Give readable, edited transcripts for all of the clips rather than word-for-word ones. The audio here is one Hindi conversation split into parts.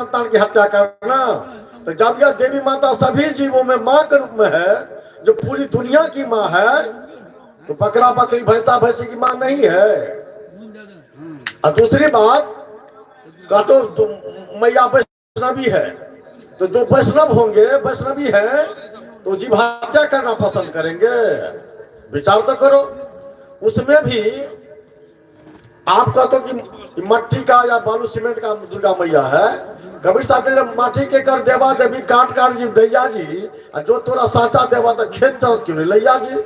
संतान की हत्या करना। तो जब यह देवी माता सभी जीवों में माँ के रूप में है, जो पूरी दुनिया की माँ है, तो बकरा बकरी भैंसा भैंसी की माँ नहीं है। और दूसरी बात का तो मैया वैष्णवी है, तो जो वैष्णव होंगे, वैष्णवी है, तो जीव हत्या करना पसंद करेंगे? विचार तो करो। उसमें भी आप कहते हो कि मट्टी का या बालू सीमेंट का दुर्गा मैया है। कबीर साहब ने माटी के कर देवा देवी काट काट जी दैया जी, जो तोरा साचा देवा तो खेत चल क्यों नहीं लैया जी।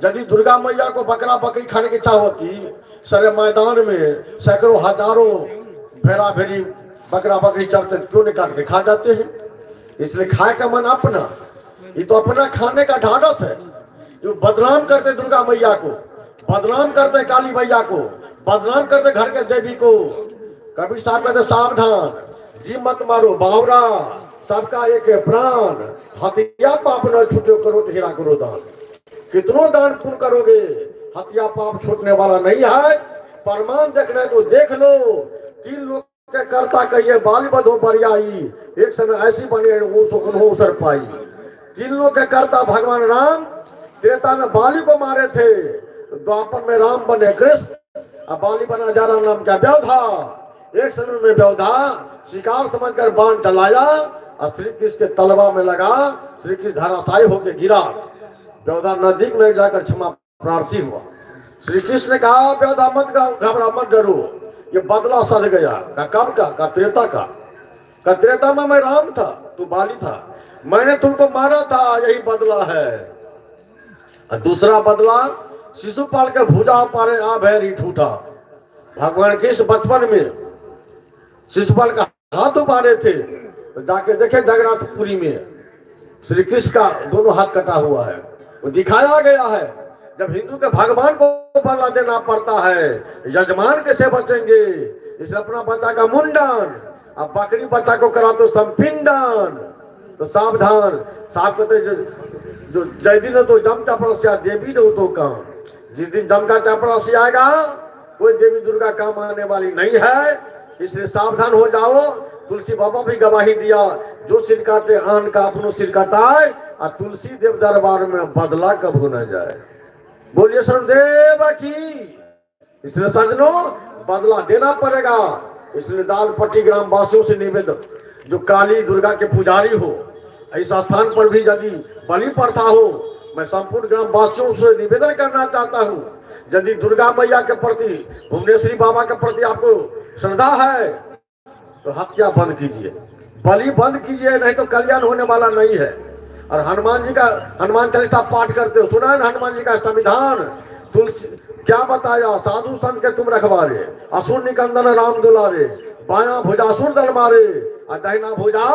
यदि दुर्गा मैया को बकरा बकरी खाने की इच्छा होती, सारे मैदान में सैकड़ों हजारों भेड़ा भेड़ी बकरा बकरी चलते, क्यों नहीं काट के खा जाते हैं? इसलिए खाए का मन अपना, ये तो अपना खाने का ढाढ़स है। जो बदनाम करते दुर्गा मैया को, बदनाम करते काली मैया को, बदनाम करते घर के देवी को। कबीर साहब कहते सावधान, जी मत मारो बावरा, सबका एक प्राण, हत्या पाप न छूटे करो तो हीरा करो दान। कितनों दान पुण्य करोगे, हत्या पाप छूटने वाला नहीं है। प्रमाण देखना है तो देख लो। 3 लोग के कर्ता कहिए बाली बधो बरियाई, एक समय ऐसी बने वो सर पाई। 3 लोग के कर्ता भगवान राम, त्रेता में बाली को मारे थे, द्वापर में राम बने कृष्ण, अब बाली बना जा रहा नाम क्या व्यवधा। एक समय में व्यवधा शिकार समझकर बाण चलाया और श्री कृष्ण के तलवा में लगा, श्री कृष्ण धराशायी होकर गिरा। व्यवधा नदी में जाकर क्षमा प्रार्थी हुआ। श्री कृष्ण ने कहा व्यवधा मत घबरा मत डरो, ये बदला सध गया। का कब का त्रेता का त्रेता में मैं राम था, तू बाली था, मैंने तुमको मारा था, यही बदला है। और दूसरा बदला शिशुपाल के भुजा पारे आ भैरी ठूठा। भगवान कृष्ण बचपन में शिशुपाल का हाथ उबारे थे, तो जाके देखे जगन्नाथपुरी में श्री कृष्ण का दोनों हाथ कटा हुआ है, वो दिखाया गया है। जब हिंदू के भगवान को बदला देना पड़ता है, यजमान कैसे बचेंगे? इसलिए अपना बच्चा का मुंडन, अब बकरी बच्चा को करा तो संपिंडन। तो सावधान। साहब कहते जो जय दिन तो जम चपरसिया देवी न तो काम। जिस दिन जम का चपरसी आएगा, कोई देवी दुर्गा काम आने वाली नहीं है। इसलिए सावधान हो जाओ। तुलसी बाबा भी गवाही दिया, जो सिर काटे आन का अपनो सिर काटाए, और तुलसी देव दरबार में बदला कब न जाए। बोलिए शरणदेव की। इसलिए सजनों बदला देना पड़ेगा। इसलिए दालपट्टी ग्राम वासियों से निवेदन, जो काली दुर्गा के पुजारी हो, इस स्थान पर भी यदि बलि प्रथा हो, मैं संपूर्ण ग्राम वासियों से निवेदन करना चाहता हूँ, यदि दुर्गा मैया के प्रति, भुवनेश्वरी बाबा के प्रति आपको श्रद्धा है तो हत्या बंद कीजिए, बलि बंद कीजिए, नहीं तो कल्याण होने वाला नहीं है। और हनुमान जी का हनुमान चालीसा पाठ करते हो, सुना है हनुमान जी का संविधान? तुलसी क्या बताया? साधु संत के तुम रखवारे, असुर निकंदन राम दुलारे, बाया भुजा असुर दल मारे, और दाहिना भुजा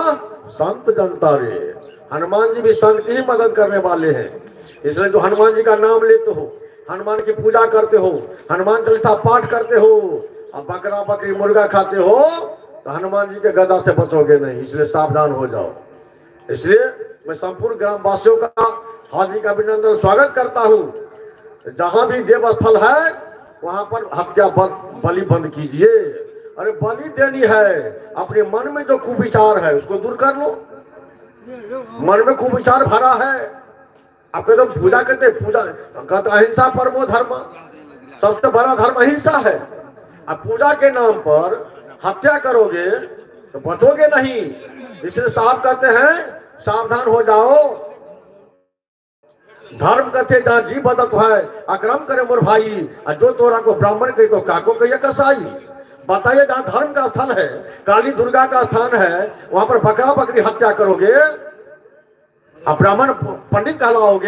संत जनता रे। हनुमान जी भी संत की ही मदद करने वाले हैं। इसलिए जो हनुमान जी का नाम लेते हो, हनुमान की पूजा करते हो, हनुमान चालीसा पाठ करते हो, और बकरा बकरी मुर्गा खाते हो, तो हनुमान जी के गदा से बचोगे नहीं। इसलिए सावधान हो जाओ। इसलिए मैं संपूर्ण ग्राम वासियों का हार्दिक अभिनंदन स्वागत करता हूँ। जहां भी देव स्थल है वहां पर हत्या बलि बंद कीजिए। अरे बलि देनी है, अपने मन में जो कुविचार है उसको दूर कर लो। मन में कुविचार भरा है, आप कहते तो पूजा करते, पूजा कहते अहिंसा परमो धर्म, सबसे बड़ा धर्म अहिंसा है। अब पूजा के नाम पर हत्या करोगे तो बचोगे नहीं। इसलिए साहब कहते हैं सावधान हो जाओ। धर्म कथे जहाँ जी बदत है, अक्रम करे मोर भाई, और जो तोरा को ब्राह्मण कही तो काको कहिए कसाई। बताइए जहाँ धर्म का स्थल है, काली दुर्गा का स्थान है, वहां पर बकरा बकरी हत्या करोगे, अब ब्राह्मण पंडित कहलाओगे।